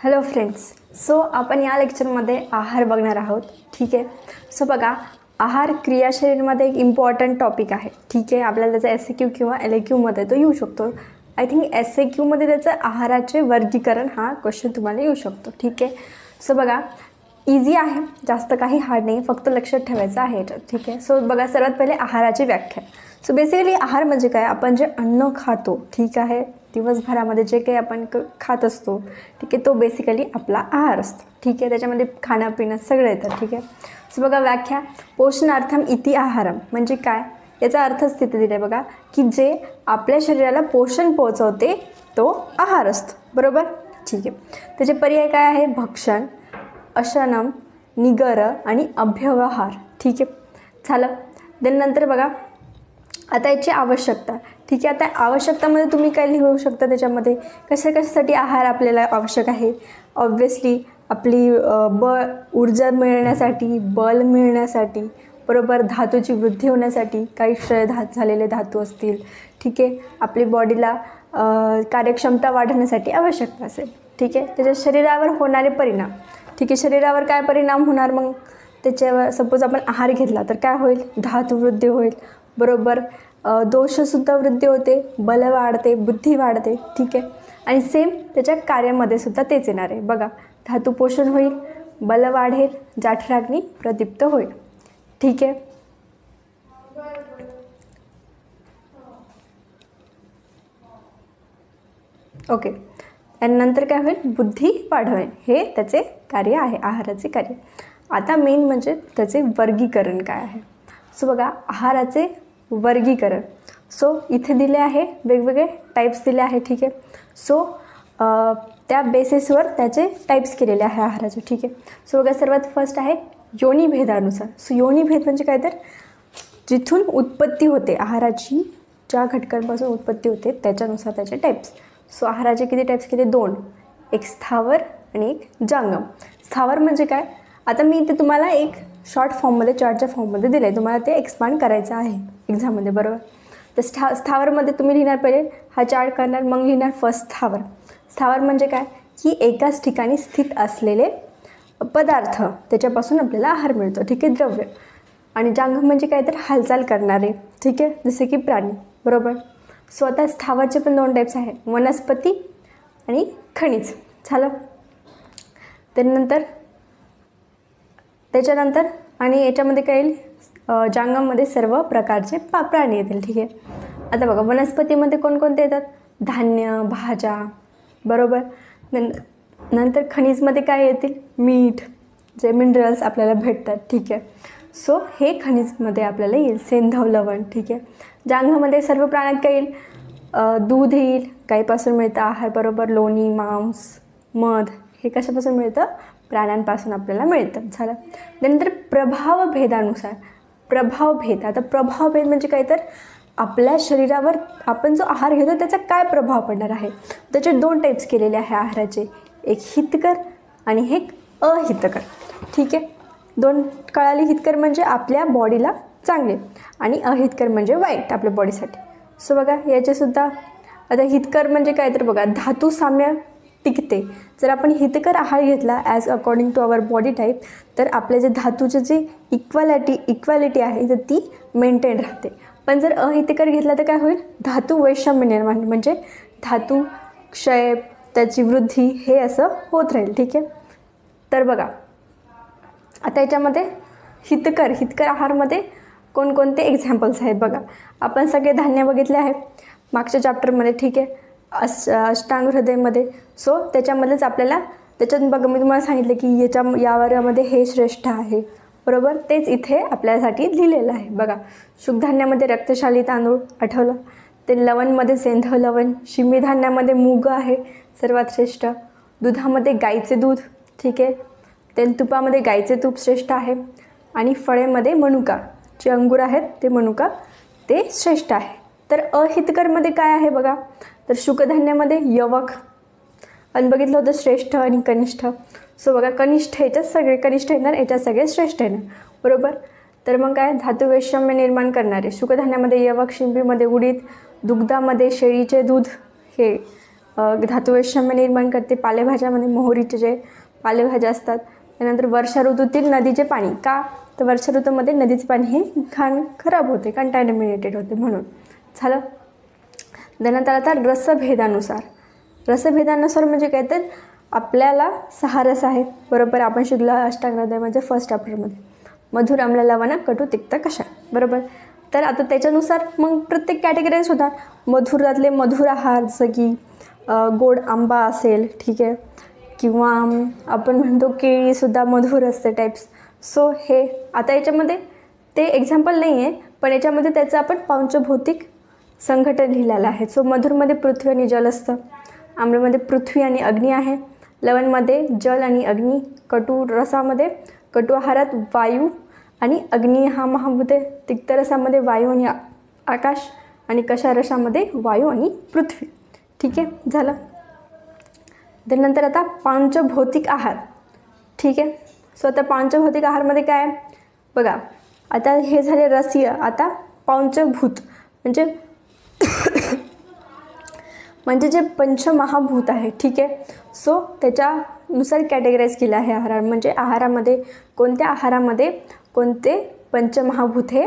Hello friends. So आपण या लेक्चरमध्ये आहार बघणार आहोत. ठीक आहे. सो बघा, आहार क्रियाशरीरमध्ये एक इम्पॉर्टंट टॉपिक आहे. ठीक आहे. आपल्याला त्याचा SAQ किंवा LAQमध्ये तो येऊ शकतो. आय थिंक SAQमध्ये त्याचं आहाराचे वर्गीकरण हा क्वेश्चन तुम्हाला येऊ शकतो. ठीक आहे. सो बघा, इझी आहे, जास्त काही हार्ड नाही, फक्त लक्षात ठेवायचं आहे याच्यात. ठीक आहे. सो बघा, सर्वात पहिले आहाराची व्याख्या. सो बेसिकली आहार म्हणजे काय, आपण जे अन्न खातो, ठीक आहे, दिवसभरामध्ये जे काही आपण खात असतो, ठीक आहे, तो बेसिकली आपला आहार असतो. ठीक आहे. त्याच्यामध्ये खाणं पिणं सगळं येतं. ठीक आहे. सो बघा, व्याख्या पोषणार्थम इति आहारम म्हणजे काय, याचा अर्थच तिथे दिला आहे बघा, की जे आपल्या शरीराला पोषण पोहोचवते तो आहार असतो. बरोबर. ठीक आहे. त्याचे पर्याय काय आहे, भक्षण, अशनम, निगर आणि अभ्यवहार. ठीक आहे. झालं. नंतर बघा, आता याची आवश्यकता. ठीक आहे. आता आवश्यकतामध्ये तुम्ही काय लिहू शकता, त्याच्यामध्ये कशासाठी आहार आपल्याला आवश्यक आहे. ऑब्व्हियसली आपली ऊर्जा मिळण्यासाठी, बल मिळण्यासाठी, बरोबर, धातूची वृद्धी होण्यासाठी, काही क्षय झालेले धातू असतील, ठीक आहे, आपली बॉडीला कार्यक्षमता वाढवण्यासाठी आवश्यकता असेल. ठीक आहे. त्याच्या शरीरावर होणारे परिणाम. ठीक आहे. शरीरावर काय परिणाम होणार, मग त्याच्यावर सपोज आपण आहार घेतला तर काय होईल, धातुवृद्धी होईल, बरोबर, दोषसुद्धा वृद्धी होते, बल वाढते, बुद्धी वाढते. ठीक आहे. आणि सेम त्याच्या कार्यामध्ये सुद्धा तेच येणार आहे बघा, धातू पोषण होईल, बल वाढेल, जाठराग्नी प्रदीप्त होईल. ठीक आहे. ओके. आणि नंतर काय होईल, बुद्धी वाढवणे, हे त्याचे कार्य आहे, आहाराचे कार्य. आता मेन म्हणजे त्याचे वर्गीकरण काय आहे. सो बघा, आहाराचे वर्गीकरण. सो इथे दिले आहे, वेगवेगळे टाईप्स दिले आहे. ठीक आहे. सो त्या बेसिसवर त्याचे टाईप्स केलेले आहे आहाराचे. ठीक आहे. सो बघा, सर्वात फर्स्ट आहे योनिभेदानुसार. सो योनिभेद म्हणजे काय, तर जिथून उत्पत्ती होते आहाराची, ज्या घटकांपासून उत्पत्ती होते त्याच्यानुसार त्याचे टाईप्स. सो आहाराचे किती टाईप्स केले, 2, एक स्थावर आणि एक जांगम. स्थावर म्हणजे काय, आता मी इथे तुम्हाला एक शॉर्ट फॉर्ममध्ये, चार्टच्या फॉर्ममध्ये दिलं आहे, तुम्हाला ते एक्सपांड करायचं आहे एक्झाममध्ये. बरोबर. तर स्थावरमध्ये तुम्ही लिहिणार, पहिले हा चार्ट करणार, मग लिहिणार फर्स्ट स्थावर. स्थावर म्हणजे काय, की एकाच ठिकाणी स्थित असलेले पदार्थ, त्याच्यापासून आपल्याला आहार मिळतो. ठीक आहे, द्रव्य. आणि जांगम म्हणजे काय, तर हालचाल करणारे, ठीक आहे, जसे की प्राणी. बरोबर. सो आता स्थावरचे पण 2 टाईप्स आहे, वनस्पती आणि खनिज. झालं. त्याच्यानंतर आणि याच्यामध्ये काय येईल, जांगममध्ये सर्व प्रकारचे प्राणी येतील. ठीक आहे. आता बघा, वनस्पतीमध्ये कोणकोणते येतात, धान्य, भाज्या, बरोबर. नंतर खनिजमध्ये काय येतील, मीठ, जे मिनरल्स आपल्याला भेटतात. ठीक आहे. सो हे खनिजमध्ये आपल्याला येईल, सेंधव, लवण. ठीक आहे. जांघामध्ये सर्व प्राण्यात काय येईल, दूध येईल, गाईपासून मिळतं आहार, बरोबर, लोणी, मांस, मध, हे कशापासून मिळतं, प्राण्यांपासून आपल्याला मिळतं. झालं. त्यानंतर प्रभावभेदानुसार. प्रभावभेद. आता प्रभावभेद म्हणजे काय, तर आपल्या शरीरावर आपण जो आहार घेतो त्याचा काय प्रभाव पडणार आहे. त्याचे 2 टाईप्स केलेले आहे आहाराचे, एक हितकर आणि एक अहितकर. ठीक आहे. 2 कळाली. हितकर म्हणजे आपल्या बॉडीला चांगले आणि अहितकर म्हणजे वाईट आपल्या बॉडीसाठी. सो बघा, याचेसुद्धा आता हितकर म्हणजे काय, तर बघा, धातू साम्य टिकते. जर आपण हितकर आहार घेतला as according to our body type, तर आपले जे धातूचे जे इक्वॅलिटी आहे तर ती मेंटेन राहते. पण जर अहितकर घेतला तर काय होईल, धातू वैषम्य निर्माण, म्हणजे धातू क्षय, त्याची वृद्धी, हे असं होत राहील. ठीक आहे. तर बघा, आता याच्यामध्ये हितकर आहारमध्ये कोणकोणते एक्झाम्पल्स आहेत बघा. आपण सगळे धान्य बघितले आहे मागच्या चॅप्टरमध्ये. ठीक आहे. अष्टांग हृदयमध्ये. सो त्याच्यामध्येच आपल्याला, त्याच्यात बघा, मी तुम्हाला सांगितलं की यामध्ये हे श्रेष्ठ आहे, बरोबर. तेच इथे आपल्यासाठी लिहिलेलं आहे बघा. शुकधान्यामध्ये रक्तशाली तांदूळ, आठवलं. ते लवणमध्ये सेंधव लवण. शिमी धान्यामध्ये मूग आहे सर्वात श्रेष्ठ. दुधामध्ये गाईचे दूध. ठीक आहे. तेलतुपामध्ये गाईचे तूप श्रेष्ठ आहे. आणि फळेमध्ये मनुका, जे अंगूर आहेत ते मनुका, ते श्रेष्ठ आहे. तर अहितकरमध्ये काय आहे बघा, तर शुकधान्यामध्ये यवक, आणि बघितलं होतं श्रेष्ठ आणि कनिष्ठ. सो बघा, कनिष्ठ ह्याच्यात सगळे कनिष्ठ येणार, याच्यात सगळे श्रेष्ठ येणार, बरोबर. तर मग काय, धातू वैषम्य निर्माण करणारे शुकधान्यामध्ये यवक, शिंपीमध्ये उडीद, दुग्धामध्ये शेळीचे दूध, हे धातुवैषम्य निर्माण करते. पालेभाज्यामध्ये मोहरीचे जे पालेभाज्या असतात. त्यानंतर वर्षा ऋतूतील नदीचे पाणी, का तर वर्षा ऋतूमध्ये नदीचे पाणी हे घाण खराब होते, कंटॅमिनेटेड होते म्हणून. झालं. त्यानंतर आता रसभेदानुसार. रसभेदानुसार म्हणजे काय तर आपल्याला 6 रस आहेत बरोबर. आपण शिकलो अष्टांग हृदयामध्ये फर्स्ट चॅप्टरमध्ये. मधुर, आम्ल, लवण, कटू, तिक्त, कषाय बरोबर. तर आता त्याच्यानुसार मग प्रत्येक कॅटेगरीज होतात. मधुरातले मधुर आहार, जसं की गोड आंबा असेल, ठीक आहे, किंवा आपण म्हणतो केळीसुद्धा मधुर असते टाईप्स. सो हे आता याच्यामध्ये ते एक्झाम्पल नाही आहे, पण याच्यामध्ये त्याचं आपण पंचभौतिक संघटन लिहिलेलं आहे. सो मधुरमध्ये पृथ्वी आणि जल असतं, आम्लमध्ये पृथ्वी आणि अग्नी आहे, लवणमध्ये जल आणि अग्नी, कटू रसामध्ये कटू आहारात वायू आणि अग्नी हा महाभूत आहे, तिक्त रसामध्ये वायू आणि आकाश, आणि कषाय रसामध्ये वायू आणि पृथ्वी. ठीक आहे, झालं. त्यानंतर आता पंचभौतिक आहार. ठीक आहे. सो आता पंचभौतिक आहारमध्ये काय आहे बघा. आता हे झाले रसीय. आता पंचभूत म्हणजे जे पंचमहाभूत आहे. ठीक आहे. सो त्याच्यानुसार कॅटेगराईज केलं आहे आहार. म्हणजे आहारामध्ये कोणत्या आहारामध्ये कोणते पंचमहाभूत हे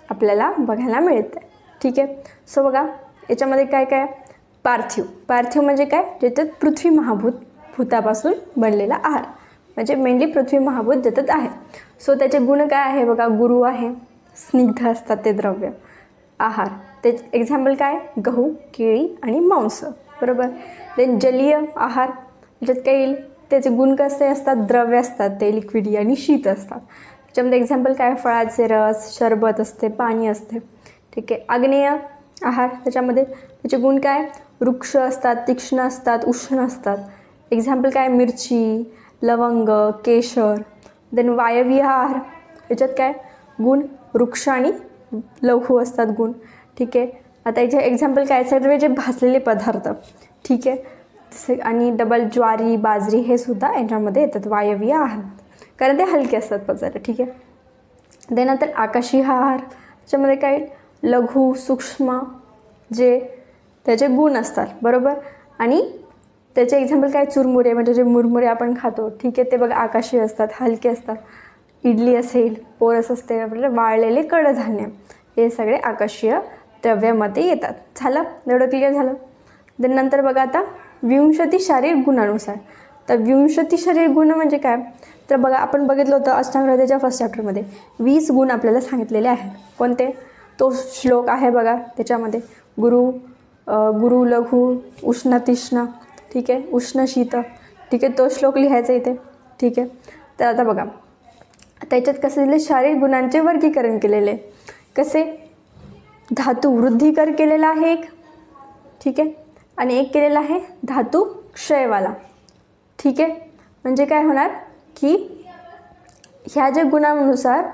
आपल्याला बघायला मिळतं. ठीक आहे. सो बघा याच्यामध्ये काय काय. पार्थिव. पार्थिव म्हणजे काय, ज्याच्यात पृथ्वी भूतापासून बनलेला आहार, म्हणजे मेनली पृथ्वी महाभूत ज्याच्यात आहे. सो त्याचे गुण काय आहे बघा. गुरु आहे, स्निग्ध असतात ते द्रव्य आहार. ते एक्झाम्पल काय, गहू, केळी आणि मांस बरोबर. देन जलीय आहार, त्याच्यात काय येईल, त्याचे गुण कसे असतात, द्रव्य असतात ते लिक्विडी आणि शीत असतात. त्याच्यामध्ये एक्झाम्पल काय, फळाचे रस, शरबत असते, पाणी असते. ठीक आहे. आग्नेय आहार, त्याच्यामध्ये त्याचे गुण काय, वृक्ष असतात, तीक्ष्ण असतात, उष्ण असतात. एक्झाम्पल काय, मिरची, लवंग, केशर. देन वायवीय आहार, याच्यात काय गुण, वृक्ष आणि लघु असतात गुण. ठीक आहे. आता याचे एक्झाम्पल काय, सर्व जे भाजलेले पदार्थ. ठीक आहे. आणि डबल ज्वारी, बाजरी हे सुद्धा याच्यामध्ये येतात वायवीय आहार, कारण ते हलके असतात पचायला. ठीक आहे. त्यानंतर आकाशीय आहार, त्याच्यामध्ये काय, लघु, सूक्ष्म जे त्याचे गुण असतात बरोबर. आणि त्याचे एक्झाम्पल काय, चुरमुरे म्हणजे जे मुरमुरे आपण खातो. ठीक आहे. ते बघा आकाशीय असतात, हलके असतात. इडली असेल, पोरस असते, आपल्याला वाळलेले कडधान्य, हे सगळे आकाशीय द्रव्यामध्ये येतात. झालं, एवढं क्लिअर झालं. नंतर बघा आता विंशती शारीरिक गुणानुसार. तर विंशती शारीरिक गुण म्हणजे काय, तर बघा आपण बघितलं होतं अष्टांग हृदयाच्या फर्स्ट चॅप्टरमध्ये 20 गुण आपल्याला सांगितलेले आहेत. कोणते, तो श्लोक आहे बघा त्याच्यामध्ये. गुरु, लघु, उष्ण, तीक्ष्ण. ठीक आहे. उष्ण, शीत. ठीक आहे. तो श्लोक लिहायचा इथे. ठीक आहे. तर आता बघा त्याच्यात कसं दिले, शारीरिक गुणांचे वर्गीकरण केलेले. कसे, धातू वृद्धिकर केलेला आहे एक. ठीक आहे. आणि एक केलेला आहे धातू क्षयवाला. ठीक आहे. म्हणजे काय होणार की ह्या ज्या गुणांनुसार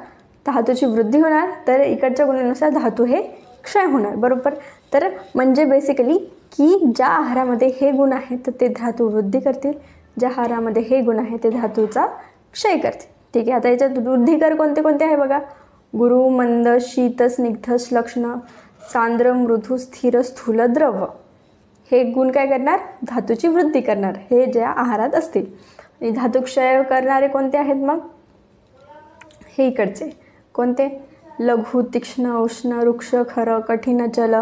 धातूची वृद्धी होणार, तर इकडच्या गुणानुसार धातू हे क्षय होणार बरोबर. तर म्हणजे बेसिकली की ज्या आहारामध्ये हे गुण आहेत तर ते धातू वृद्धी करतील, ज्या आहारामध्ये हे गुण आहे ते धातूचा क्षय करतील. ठीक आहे. आता याच्यात वृद्धिकर कोणते कोणते आहे बघा. गुरु, मंद, शीत, स्निग्ध, श्लक्ष्ण, सांद्र, मृदू, स्थिर, स्थूल, द्रव. हे गुण काय करणार, धातूची वृद्धी करणार, हे ज्या आहारात असतील. आणि धातू क्षय करणारे कोणते आहेत मग, हे इकडचे कोणते, लघु, तीक्ष्ण, उष्ण, वृक्ष, खर, कठीण, चल,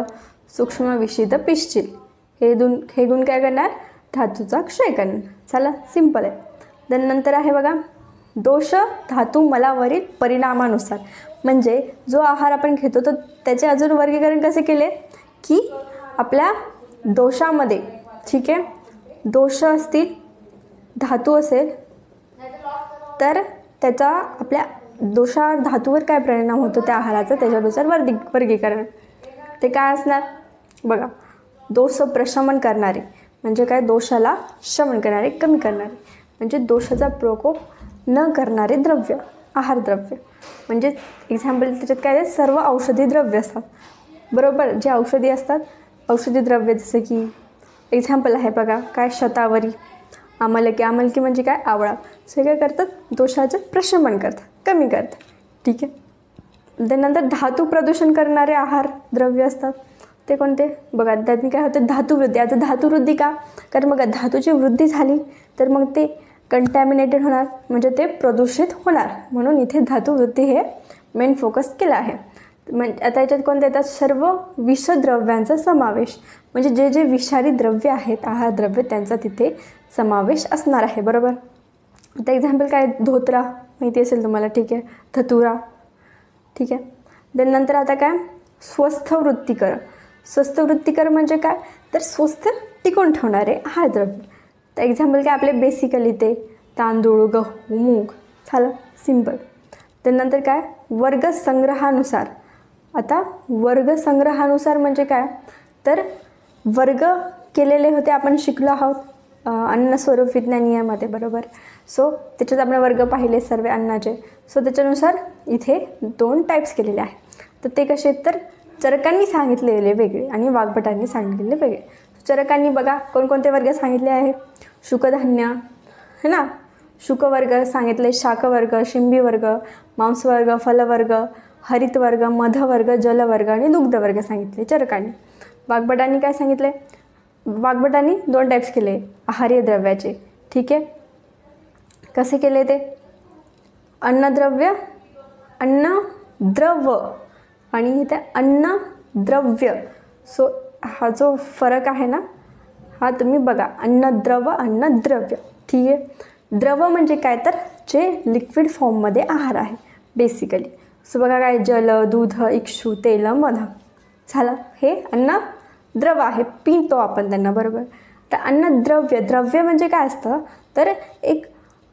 सूक्ष्म, विशिद, पिश्चिल. हे गुण काय करणार, धातूचा क्षय करणार. चला, सिंपल आहे. नंतर आहे बघा दोष धातू मलावरील परिणामानुसार. म्हणजे जो आहार आपण घेतो तर त्याचे अजून वर्गीकरण कसे केले की आपल्या दोषामध्ये. ठीक आहे. दोष असतील, धातू असेल तर त्याचा आपल्या धातूवर काय परिणाम होतो त्या आहाराचा, त्याच्यानुसार वर्गीकरण. ते काय असणार बघा. दोष प्रशमन करणारे म्हणजे काय, दोषाला शमन करणारे, कमी करणारे, म्हणजे दोषाचा प्रकोप न करणारे द्रव्य, आहार द्रव्य. म्हणजे एक्झाम्पल त्याच्यात काय आहे, सर्व औषधी द्रव्य असतात बरोबर. जे औषधी असतात, औषधी द्रव्य जसे की एक्झाम्पल आहे बघा काय, शतावरी, आमलकी म्हणजे काय, आवळा. सो काय करतात, दोषाचं प्रशमन करतात, कमी करतात. ठीक आहे. त्यानंतर धातू प्रदूषण करणारे आहार द्रव्य असतात. ते कोणते बघा, त्यातून काय होतं धातुवृद्धी. आता धातुवृद्धी का, कारण बघा धातूची वृद्धी झाली तर मग ते कंटॅमिनेटेड होणार, म्हणजे ते प्रदूषित होणार, म्हणून इथे धातुवृद्धी हे मेन फोकस केलं आहे. आता याच्यात कोणते येतात, सर्व विषद्रव्यांचा समावेश, म्हणजे जे जे विषारी द्रव्य आहेत, आहार द्रव्य, त्यांचा तिथे समावेश असणार आहे. बरोबर. आता एक्झाम्पल काय, धोत्रा माहिती असेल तुम्हाला, ठीक आहे, धतुरा, ठीक आहे. देन नंतर आता काय, स्वस्थ वृत्तिकर. स्वस्थ वृत्तिकर म्हणजे काय, तर स्वस्थ टिकून ठेवणारे आहार द्रव्य. तर एक्झाम्पल काय आपले, बेसिकली ते तांदूळ, गहू, मूग, झालं सिंपल. त्यानंतर काय, वर्गसंग्रहानुसार. आता वर्गसंग्रहानुसार म्हणजे काय, तर वर्ग केलेले होते, आपण शिकलो आहोत अन्न स्वरूप विज्ञान यामध्ये. बरोबर. सो त्याच्यात आपण वर्ग पाहिले सर्व अन्नाचे. सो त्याच्यानुसार इथे 2 टाईप्स केलेले आहेत. तर ते कसे आहेत, तर चरकांनी सांगितलेले वेगळे आणि वाग्भटांनी सांगितलेले वेगळे. चरकांनी बघा कोणकोणते वर्ग सांगितले आहे, शुकधान्य है ना, शुकवर्ग सांगितले, शाकवर्ग, शिंबीवर्ग, मांसवर्ग, फलवर्ग, हरितवर्ग, मधवर्ग, जलवर्ग आणि दुग्धवर्ग सांगितले चरकांनी. वाग्भटांनी काय सांगितले, वाग्भटांनी 2 टाईप्स केले आहार्य द्रव्याचे. ठीक आहे, कसे केले ते, अन्नद्रव्य, अन्नद्रव आणि इथे अन्नद्रव्य. सो हा जो फरक आहे ना, हा तुम्ही बघा, अन्नद्रव, अन्नद्रव्य. ठीक आहे. द्रव म्हणजे काय, तर जे लिक्विड फॉर्ममध्ये आहार आहे बेसिकली. सो बघा काय, जल, दूध, इक्षू, तेल, मध, झालं, हे अन्न द्रव आहे, पितो आपण त्यांना. बरोबर. तर अन्नद्रव्य, द्रव्य म्हणजे काय असतं, तर एक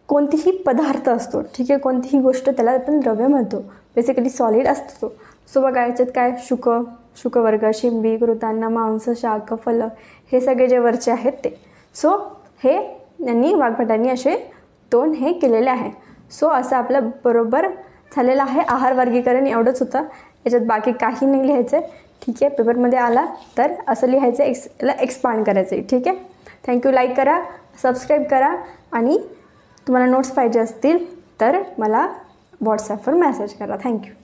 कोणतीही पदार्थ असतो, ठीक आहे, कोणतीही गोष्ट त्याला आपण द्रव्य म्हणतो, बेसिकली सॉलिड असतो. सो बघा याच्यात काय, शुकवर्ग, शिंबी, घृतान्न, मांस, शाक, फल, हे सगळे जे वरचे आहेत ते. सो हे यांनी वाग्भटांनी असे 2 हे केलेले आहे. सो असं आपलं बरोबर झालेलं आहे आहार वर्गीकरण. एवढंच होतं, याच्यात बाकी काही नाही लिहायचं. ठीक आहे, पेपरमध्ये आला तर असं लिहायचं, याला एक्सपांड करायचं आहे. ठीक आहे. थँक्यू. लाईक करा, सबस्क्राईब करा आणि तुम्हाला नोट्स पाहिजे असतील तर मला व्हॉट्सॲपवर मेसेज करा. थँक्यू.